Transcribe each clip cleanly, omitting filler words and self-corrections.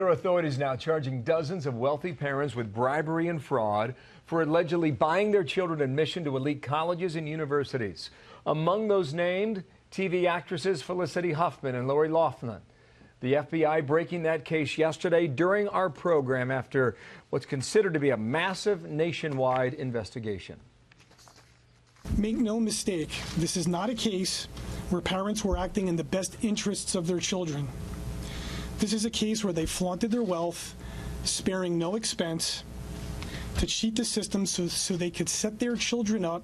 Colorado authorities now charging dozens of wealthy parents with bribery and fraud for allegedly buying their children admission to elite colleges and universities. Among those named, TV actresses Felicity Huffman and Lori Loughlin. The FBI breaking that case yesterday during our program after what's considered to be a massive nationwide investigation. Make no mistake, this is not a case where parents were acting in the best interests of their children. This is a case where they flaunted their wealth, sparing no expense, to cheat the system so they could set their children up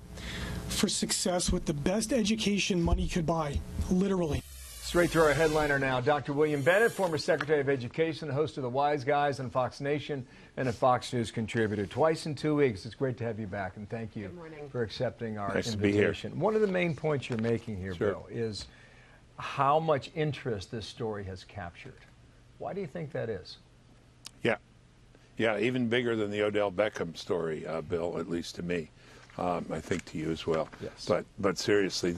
for success with the best education money could buy, literally. Straight to our headliner now, Dr. William Bennett, former Secretary of Education, host of The Wise Guys on Fox Nation, and a Fox News contributor. Twice in 2 weeks. It's great to have you back, and thank you for accepting our invitation. To be here. One of the main points you're making here, Sure. Bill, is how much interest this story has captured. Why do you think that is? Yeah, even bigger than the Odell Beckham story, Bill, at least to me. I think to you as well. Yes. But seriously,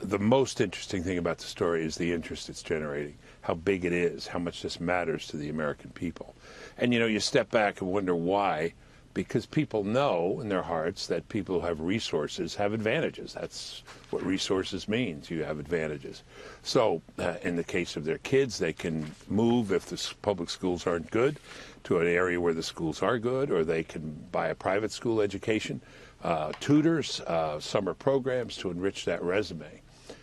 the most interesting thing about the story is the interest it's generating, how big it is, how much this matters to the American people. And, you know, you step back and wonder why, because people know in their hearts that people who have resources have advantages. That's what resources means. You have advantages. So in the case of their kids, they can move if the public schools aren't good to an area where the schools are good, or they can buy a private school education, tutors, summer programs to enrich that resume.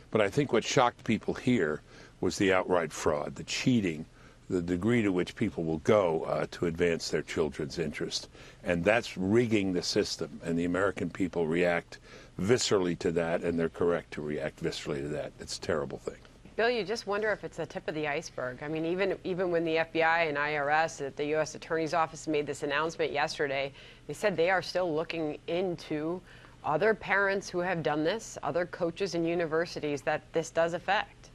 But I think what shocked people here was the outright fraud, the cheating, the degree to which people will go to advance their children's interest. And that's rigging the system, and the American people react viscerally to that, and they're correct to react viscerally to that. It's a terrible thing. Bill, you just wonder if it's the tip of the iceberg. I mean, even when the FBI and IRS at the U.S. Attorney's Office made this announcement yesterday, they said they are still looking into other parents who have done this, other coaches and universities that this does affect.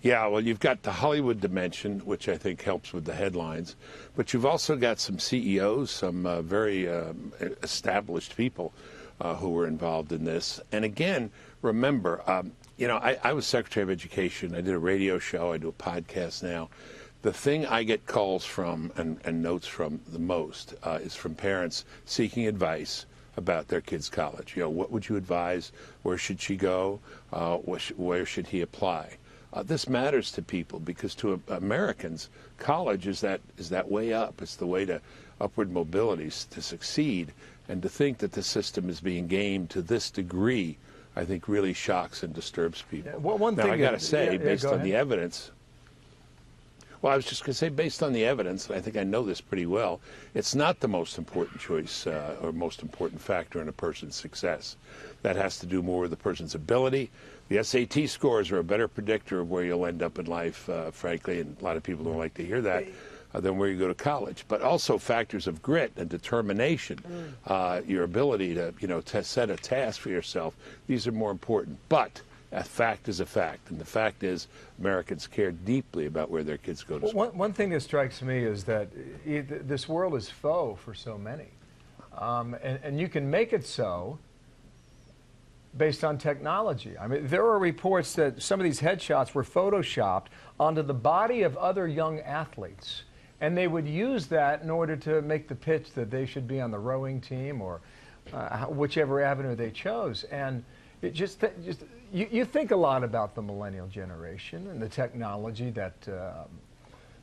Yeah, well, you've got the Hollywood dimension, which I think helps with the headlines, but you've also got some CEOs, some very established people who were involved in this. And again, remember, you know, I was Secretary of Education. I did a radio show. I do a podcast now. The thing I get calls from and notes from the most is from parents seeking advice about their kid's college. You know, what would you advise? Where should she go? Where should he apply? This matters to people because to Americans, college is that way up. It's the way to upward mobility, to succeed. And to think that the system is being gamed to this degree, I think really shocks and disturbs people. Yeah, well, one thing I got to say, based on ahead. the evidence, well, I was just going to say, based on the evidence, I think I know this pretty well, it's not the most important choice or most important factor in a person's success. That has to do more with the person's ability. The SAT scores are a better predictor of where you'll end up in life, frankly, and a lot of people don't like to hear that, than where you go to college. But also factors of grit and determination, your ability to, you know, to set a task for yourself. These are more important. But a fact is a fact, and the fact is Americans care deeply about where their kids go to school. One thing that strikes me is that this world is faux for so many, and you can make it so based on technology. I mean, there are reports that some of these headshots were photoshopped onto the body of other young athletes, and they would use that in order to make the pitch that they should be on the rowing team or whichever avenue they chose. And it you think a lot about the millennial generation and the technology that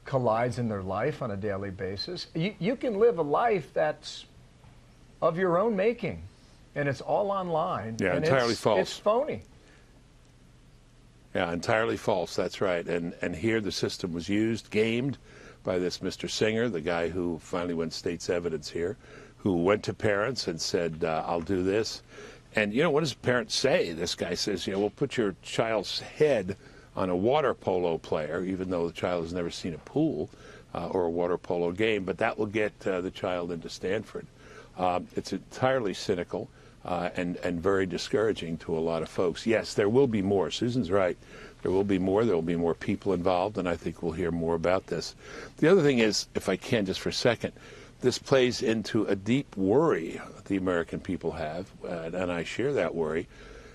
collides in their life on a daily basis. You can live a life that's of your own making, and it's all online. Yeah, and entirely false. It's phony. Yeah, entirely false. That's right. And here the system was used, gamed by this Mr. Singer, the guy who finally went state's evidence here, who went to parents and said, I'll do this. And, you know, what does parents say? This guy says, you know, we'll put your child's head on a water polo player, even though the child has never seen a pool or a water polo game, but that will get the child into Stanford. It's entirely cynical and very discouraging to a lot of folks. Yes, there will be more. Susan's right. There will be more. There will be more people involved, and I think we'll hear more about this. The other thing is, if I can just for a second, this plays into a deep worry the American people have, and I share that worry.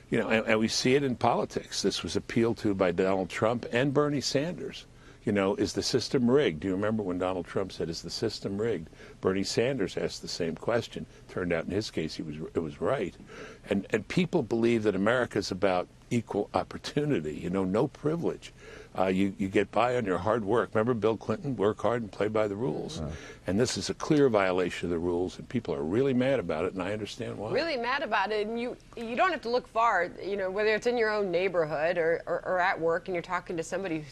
You know, and we see it in politics. This was appealed to by Donald Trump and Bernie Sanders. You know, is the system rigged? Do you remember when Donald Trump said, is the system rigged? Bernie Sanders asked the same question. Turned out in his case it was right. And people believe that America is about equal opportunity, you know, no privilege. You get by on your hard work. Remember Bill Clinton, work hard and play by the rules. And this is a clear violation of the rules, and people are really mad about it, and I understand why. Really mad about it, and you don't have to look far, you know, whether it's in your own neighborhood or at work and you're talking to somebody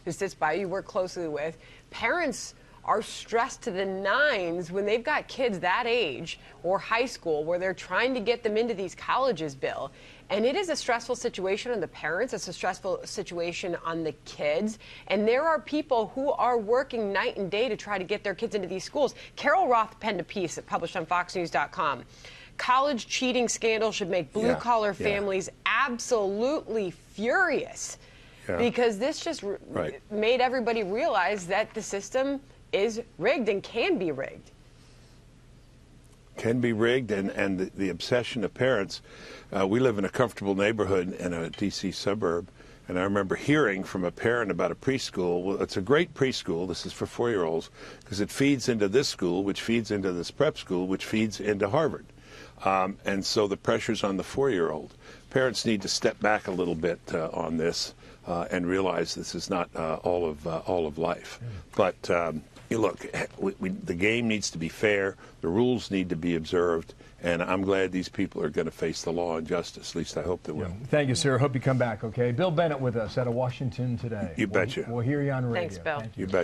who sits by you work closely with. Parents are stressed to the nines when they've got kids that age or high school where they're trying to get them into these colleges, Bill. And it is a stressful situation on the parents. It's a stressful situation on the kids. And there are people who are working night and day to try to get their kids into these schools. Carol Roth penned a piece published on FoxNews.com. College cheating scandal should make blue-collar families absolutely furious. Because this just made everybody realize that the system is rigged and can be rigged. Can be rigged, and the obsession of parents. We live in a comfortable neighborhood in a D.C. suburb, and I remember hearing from a parent about a preschool. Well, it's a great preschool. This is for 4-year-olds because it feeds into this school, which feeds into this prep school, which feeds into Harvard. And so the pressure's on the 4-year-old. Parents need to step back a little bit on this and realize this is not all of life. But look, the game needs to be fair. The rules need to be observed. And I'm glad these people are going to face the law and justice. At least I hope they will. Thank you, sir. Hope you come back, okay? Bill Bennett with us out of Washington today. You betcha. We'll hear you on radio. Thanks, Bill. You betcha.